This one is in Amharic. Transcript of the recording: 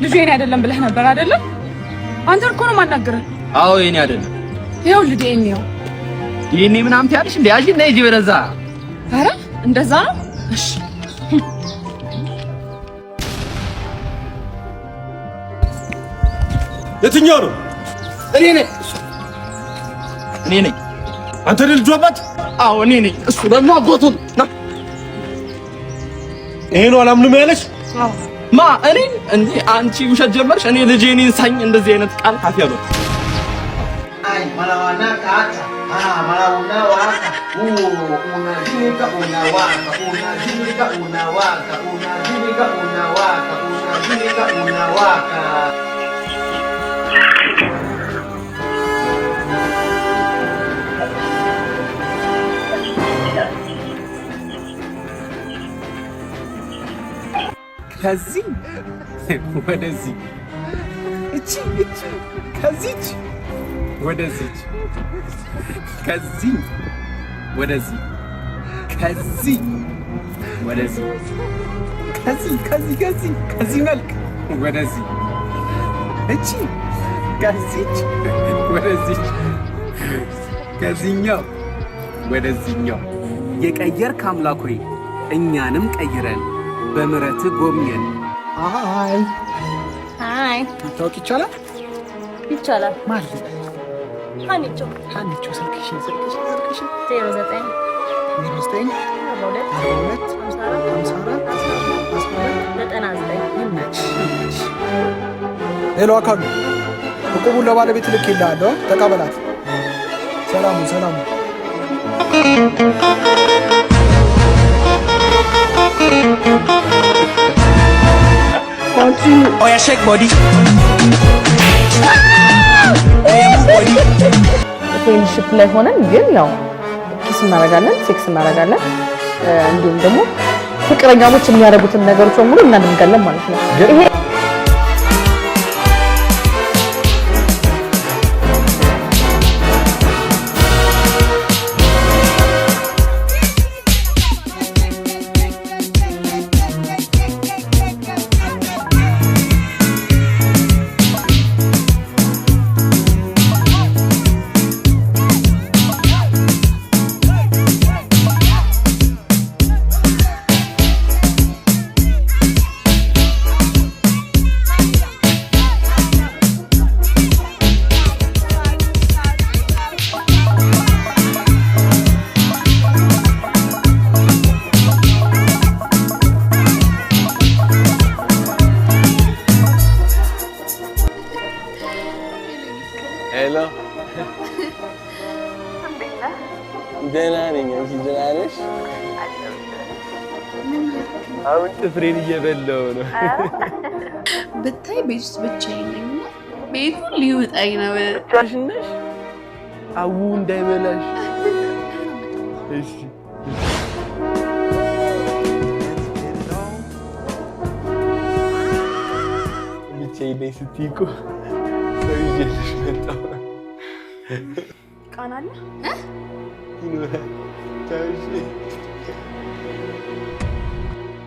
ልጅ የኔ አይደለም ብለህ ነበር አይደለም? አንተ እኮ ነው ማናገረን። አዎ የኔ አይደለም። ይኸው ልጅ የኔ ነው። የኔ ምናምን ትያለሽ እንዴ? ያጂ ነይ እዚህ ወደዛ። ኧረ እንደዛ ነው። እሺ የትኛው ነው? እኔ ነኝ። አንተ ልጅ አባት? አዎ እኔ ነኝ። እሱ ደግሞ አጎቱ ነው። ይሄ ነው አላምንም ያለሽ? አዎ ማ እኔ እንዴ አንቺ ውሸት ጀመርሽ? እኔ ልጄ እኔን ሳኝ እንደዚህ አይነት ቃል ካፍ ያለው አይ ማላዋና ካታ ማላውና ዋካ unajika unawaka ከዚህ ወደዚህ እቺ ከዚች ወደዚች ከዚህ ወደዚህ ከዚህ ወደዚህ ከዚህ መልክ ወደዚህ እቺ ከዚች ወደዚች ከዚህኛው ወደዚህኛው የቀየርክ አምላክ ሆይ እኛንም ቀይረን በምሕረት ጎብኘን። አይ ታውቂ ይቻላል ማለት ሀኒቾ ስልክሽ 09 ሄሎ አካሉ እቁቡን ለባለቤት ልክ ይልሃለሁ። ተቀበላት። ሰላሙ Oh yeah, shake body. ፍሬንድሺፕ ላይ ሆነን ግን ያው ኪስ እናደርጋለን፣ ሴክስ እናደርጋለን። እንዲሁም ደግሞ ፍቅረኛሞች የሚያደርጉትን ነገሮች በሙሉ እናደርጋለን ማለት ነው። ይሄ ሄሎ ደህና ነኝ። አንቺ ደህና ነሽ? አሁን ጥፍሬን እየበላሁ ነው። ብታይ ቤት ውስጥ ብቻዬን ነኝ እና ቤቱ ሊውጣኝ ነው። ብቻሽን ነሽ? አው እንዳይበላሽ። እሺ ብቻዬን ነኝ ስትይ እኮ ሰው ይዤልሽ መጣሁ። ቃና አለ ይኖራል። ታውሽ